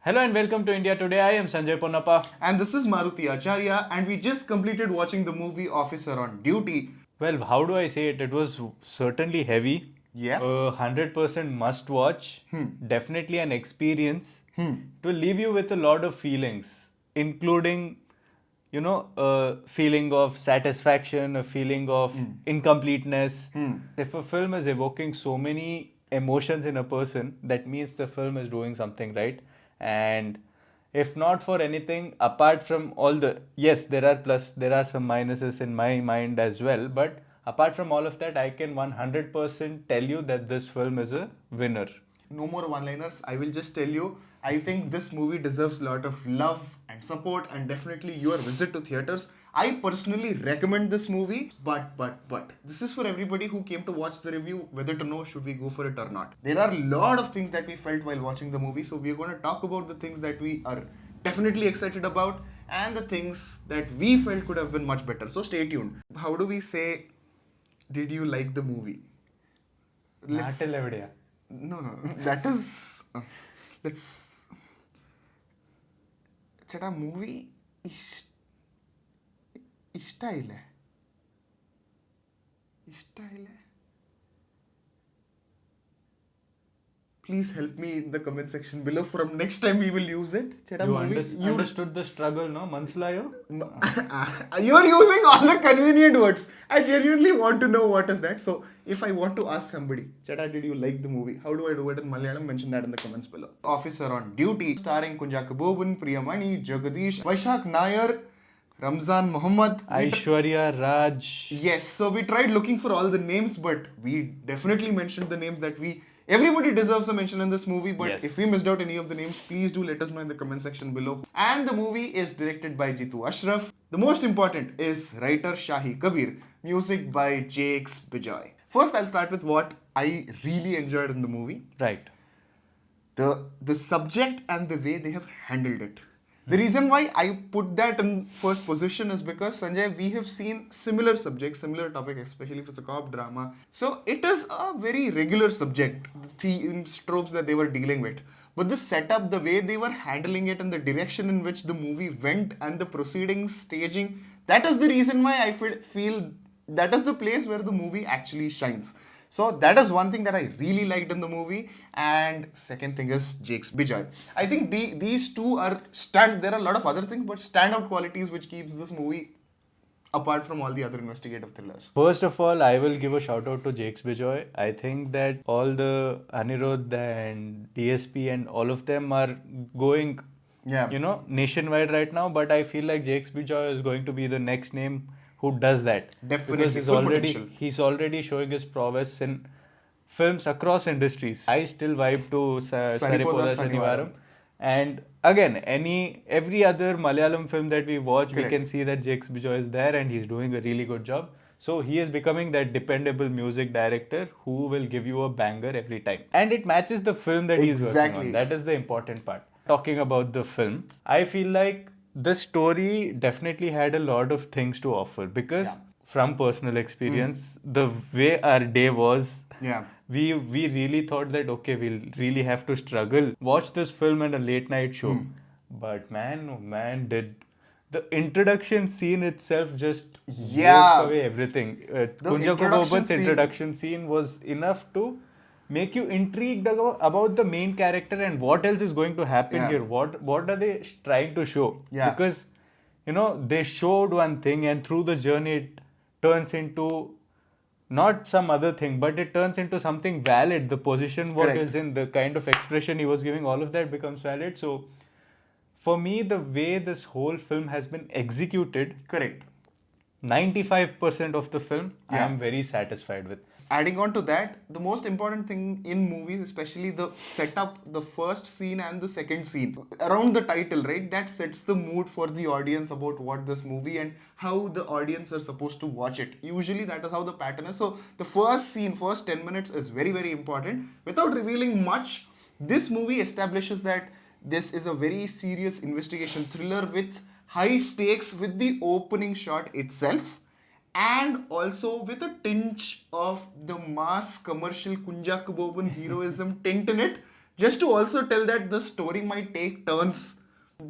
Hello and welcome to India Today. I am Sanjay Ponnappa. And this is Maruti Acharya, and we just completed watching the movie Officer on Duty. Well, how do I say it? It was certainly heavy. Yeah. 100% must watch. Definitely an experience. It will leave you with a lot of feelings, including, a feeling of satisfaction, a feeling of incompleteness. If a film is evoking so many emotions in a person, that means the film is doing something right. And if not for anything, apart from all the, yes, there are some minuses in my mind as well, but apart from all of that, I can 100% tell you that this film is a winner. No more one-liners. I will just tell you, I think this movie deserves a lot of love and support and definitely your visit to theaters. I personally recommend this movie, but this is for everybody who came to watch the review, whether to know should we go for it or not. There are a lot of things that we felt while watching the movie, so we are going to talk about the things that we are definitely excited about and the things that we felt could have been much better. So stay tuned. How do we say, did you like the movie? Let's- No, that is. Let's. ചേട്ടാ movie ഇഷ്ടായില്ലേ ഇഷ്ടായില്ലേ Please help me in the comment section below. From next time we will use it. Cheta, You movie, understood the struggle, no? Manslayo? You are using all the convenient words. I genuinely want to know what is that. So if I want to ask somebody, Cheta, did you like the movie? How do I do it in Malayalam? Mention that in the comments below. Officer on Duty, starring Kunchako, Boban, Priyamani, Jagadish, Vaishak Nair, Ramzan Muhammad, Aishwarya Raj. Yes, so we tried looking for all the names, but we definitely mentioned the names that everybody deserves a mention in this movie, but Yes. if we missed out any of the names, please do let us know in the comment section below. And the movie is directed by Jithu, Ashraf. The most important is writer Shahi Kabir, music by Jakes Bijoy. First, I'll start with what I really enjoyed in the movie. Right. The subject and the way they have handled it. The reason why I put that in first position is because, Sanjay, we have seen similar subjects, similar topic, especially if it's a cop drama. So it is a very regular subject, the themes, tropes that they were dealing with. But the setup, the way they were handling it and the direction in which the movie went and the proceedings, staging, that is the reason why I feel that is the place where the movie actually shines. So that is one thing that I really liked in the movie. And second thing is Jakes Bijoy. I think these two are there are a lot of other things, but standout qualities which keeps this movie apart from all the other investigative thrillers. First of all, I will give a shout out to Jakes Bijoy. I think that all the Anirudh and DSP and all of them are going, nationwide right now. But I feel like Jakes Bijoy is going to be the next name who does that. Definitely, because he's already showing his prowess in films across industries. I still vibe to Saripoda Sanivaram. And again, every other Malayalam film that we watch, Correct. we can see that Jakes Bijoy is there and he's doing a really good job. So he is becoming that dependable music director who will give you a banger every time. And it matches the film that he's working Exactly. on. That is the important part. Talking about the film, I feel like the story definitely had a lot of things to offer because from personal experience, the way our day was, we really thought that okay, we'll really have to struggle watch this film and a late night show. But man, oh man, did the introduction scene itself just broke away everything. Kunchako Boban's introduction scene was enough to make you intrigued about the main character and what else is going to happen here. What are they trying to show? Because they showed one thing and through the journey it turns into not some other thing, but it turns into something valid. The position what Correct. is in, the kind of expression he was giving, all of that becomes valid. So for me, the way this whole film has been executed, Correct. 95% of the film I am very satisfied with. Adding on to that, the most important thing in movies, especially the setup, the first scene and the second scene, around the title, right? That sets the mood for the audience about what this movie and how the audience are supposed to watch it. Usually that is how the pattern is. So the first scene, first 10 minutes is very, very important. Without revealing much, this movie establishes that this is a very serious investigation thriller with high stakes with the opening shot itself, and also with a tinge of the mass commercial Kunchako Boban heroism tint in it, just to also tell that the story might take turns.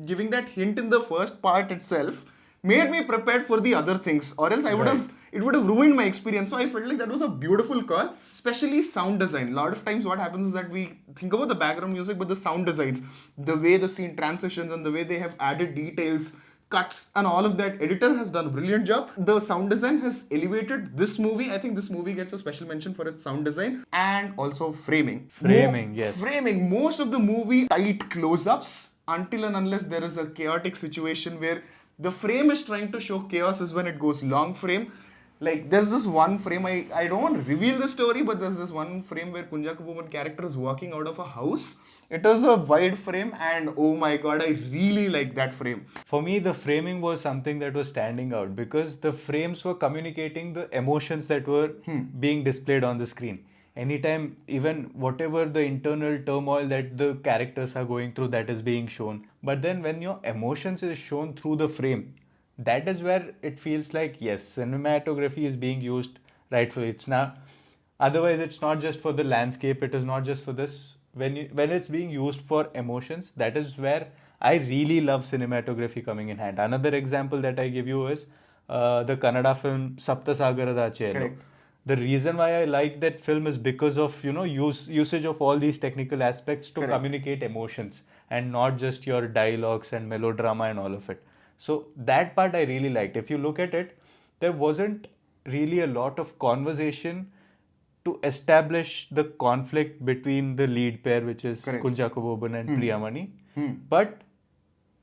Giving that hint in the first part itself made me prepared for the other things, or else I would have it would have ruined my experience. So I felt like that was a beautiful call, especially sound design. A lot of times what happens is that we think about the background music, but the sound designs, the way the scene transitions and the way they have added details, cuts and all of that, editor has done a brilliant job. The sound design has elevated this movie. I think this movie gets a special mention for its sound design and also framing. Yes. Framing. Most of the movie tight close-ups until and unless there is a chaotic situation where the frame is trying to show chaos is when it goes long frame. Like there's this one frame, I don't want to reveal the story, but there's this one frame where Kunchako Boban character is walking out of a house. It is a wide frame and oh my god, I really like that frame. For me, the framing was something that was standing out because the frames were communicating the emotions that were being displayed on the screen. Anytime, even whatever the internal turmoil that the characters are going through, that is being shown. But then when your emotions is shown through the frame, that is where it feels like, yes, cinematography is being used rightfully. It's now, otherwise it's not just for the landscape, it is not just for this. When it's being used for emotions, that is where I really love cinematography coming in hand. Another example that I give you is the Kannada film Saptasagarada Chelu. Correct. The reason why I like that film is because of usage of all these technical aspects to communicate emotions and not just your dialogues and melodrama and all of it. So that part I really liked. If you look at it, there wasn't really a lot of conversation to establish the conflict between the lead pair, which is Kunchako Boban and Priyamani, but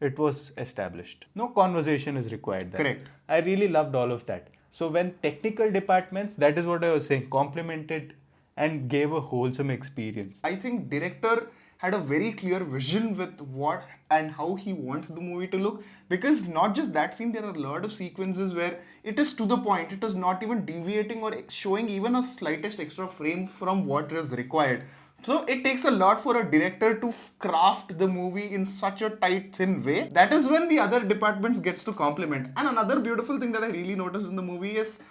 it was established. No conversation is required there. Correct. I really loved all of that. So when technical departments, that is what I was saying, complemented and gave a wholesome experience. I think director had a very clear vision with what and how he wants the movie to look, because not just that scene, there are a lot of sequences where it is to the point, it is not even deviating or showing even a slightest extra frame from what is required. So it takes a lot for a director to craft the movie in such a tight, thin way. That is when the other departments gets to complement. And another beautiful thing that I really noticed in the movie is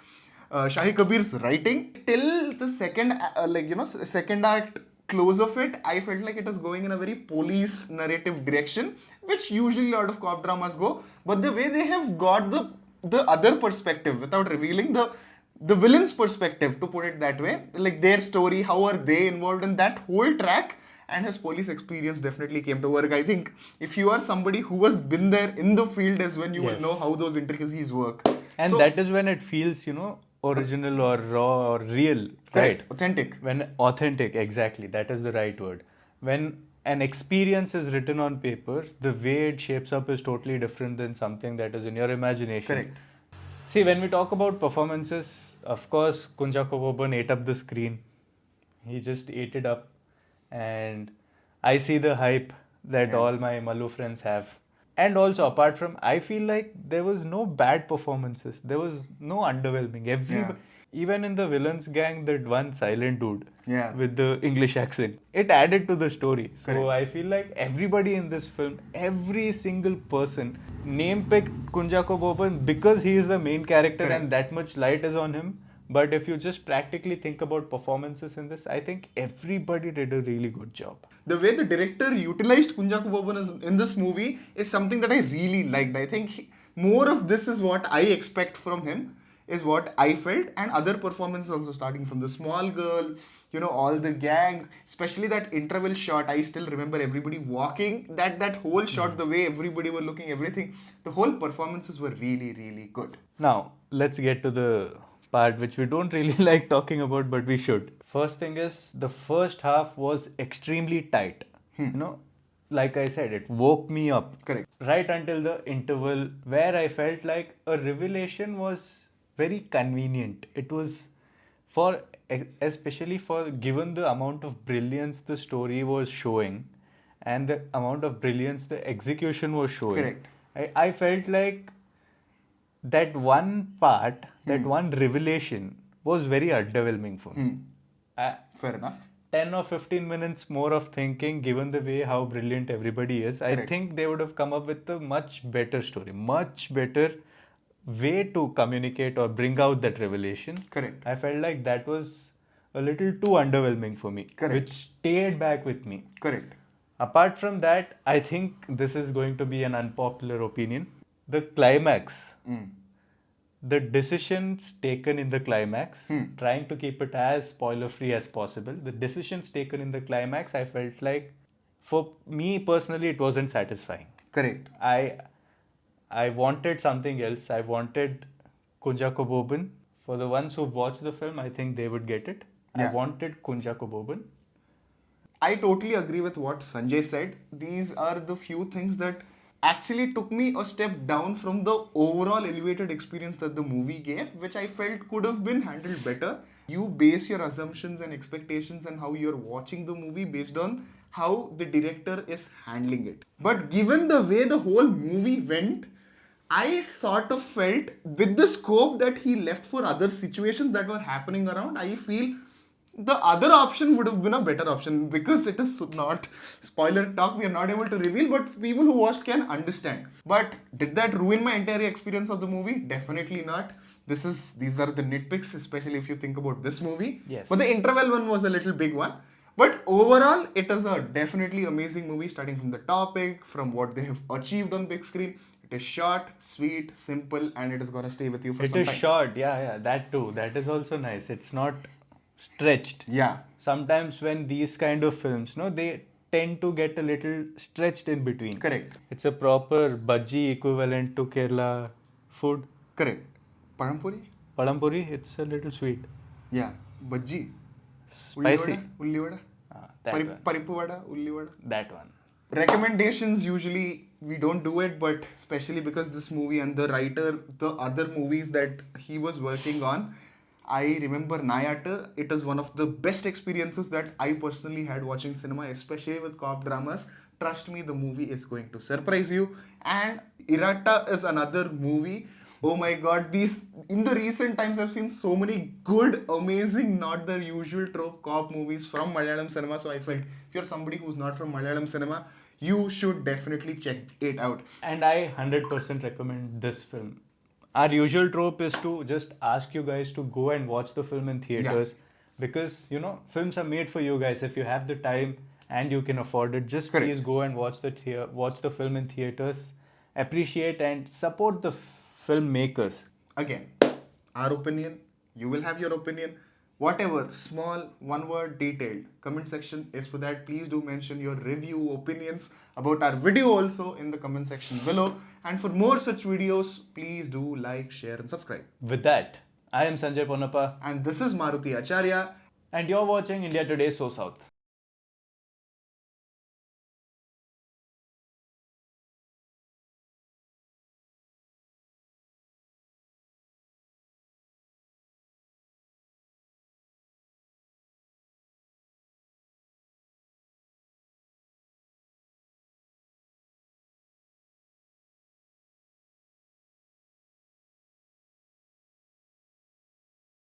Shahi Kabir's writing. Till the second act close of it, I felt like it was going in a very police narrative direction, which usually a lot of cop dramas go. But the way they have got the other perspective without revealing the villain's perspective, to put it that way, like their story, how are they involved in that whole track, and his police experience definitely came to work. I think if you are somebody who has been there in the field is when you will know how those intricacies work. And so, that is when it feels, original or raw or real. Correct. Right? Authentic. When authentic, exactly. That is the right word. When an experience is written on paper, the way it shapes up is totally different than something that is in your imagination. Correct. See, when we talk about performances, of course, Kunchako Boban ate up the screen. He just ate it up. And I see the hype that all my Malu friends have. And also, apart from, I feel like there was no bad performances. There was no underwhelming. Even in the villains gang, that one silent dude with the English accent, it added to the story. So I feel like everybody in this film, every single person, name-picked Kunchako Boban because he is the main character and that much light is on him. But if you just practically think about performances in this, I think everybody did a really good job. The way the director utilized Kunchako Boban in this movie is something that I really liked. I think more of this is what I expect from him, is what I felt. And other performances also, starting from the small girl, all the gang, especially that interval shot. I still remember everybody walking, that whole shot, the way everybody were looking, everything. The whole performances were really, really good. Now, let's get to the part which we don't really like talking about, but we should. First thing is, the first half was extremely tight. Like I said, it woke me up. Correct. Right until the interval where I felt like a revelation was very convenient. It was especially for given the amount of brilliance the story was showing and the amount of brilliance the execution was showing. Correct. I felt like that one part, that one revelation was very underwhelming for me. Fair enough. 10 or 15 minutes more of thinking, given the way how brilliant everybody is, I think they would have come up with a much better story, much better way to communicate or bring out that revelation. Correct. I felt like that was a little too underwhelming for me, Correct. which stayed back with me. Correct. Apart from that, I think this is going to be an unpopular opinion. The climax, the decisions taken in the climax, trying to keep it as spoiler free as possible, the decisions taken in the climax, I felt like, for me personally, it wasn't satisfying. Correct. I wanted something else. I wanted Kunchako Boban. For the ones who watched the film, I think they would get it. I Yeah. wanted Kunchako Boban. I totally agree with what Sanjay said. These are the few things that actually took me a step down from the overall elevated experience that the movie gave, which I felt could have been handled better. You base your assumptions and expectations and how you're watching the movie based on how the director is handling it. But given the way the whole movie went, I sort of felt with the scope that he left for other situations that were happening around, I feel the other option would have been a better option because it is not spoiler talk. We are not able to reveal, but people who watched can understand. But did that ruin my entire experience of the movie? Definitely not. These are the nitpicks, especially if you think about this movie. Yes. But the interval one was a little big one. But overall, it is a definitely amazing movie, starting from the topic, from what they have achieved on big screen. It is short, sweet, simple, and it is gonna stay with you for It some is time. short, yeah, that too. That is also nice. It's not stretched. Yeah. Sometimes when these kind of films, no, they tend to get a little stretched in between. Correct. It's a proper bhaji equivalent to Kerala food. Correct. Padampuri? Padampuri, it's a little sweet. Yeah. Bajji. Spicy. Ulli vada. That one. Paripu vada, ulli vada. That one. Recommendations, usually we don't do it, but especially because this movie and the writer, the other movies that he was working on, I remember Nayata. It is one of the best experiences that I personally had watching cinema, especially with cop dramas. Trust me, the movie is going to surprise you. And Irata is another movie. Oh my god, these in the recent times I've seen so many good, amazing, not the usual trope cop movies from Malayalam cinema. So I felt if you're somebody who's not from Malayalam cinema, you should definitely check it out. And I 100% recommend this film. Our usual trope is to just ask you guys to go and watch the film in theaters because, you know, films are made for you guys. If you have the time and you can afford it, just Correct. please go and watch the film in theaters. Appreciate and support the filmmakers. Again, our opinion, you will have your opinion. Whatever, small, one word, detailed. Comment section is for that. Please do mention your review, opinions about our video also in the comment section below. And for more such videos, please do like, share and subscribe. With that, I am Sanjay Ponnappa And this is Maruti Acharya. and you're watching India Today SoSouth.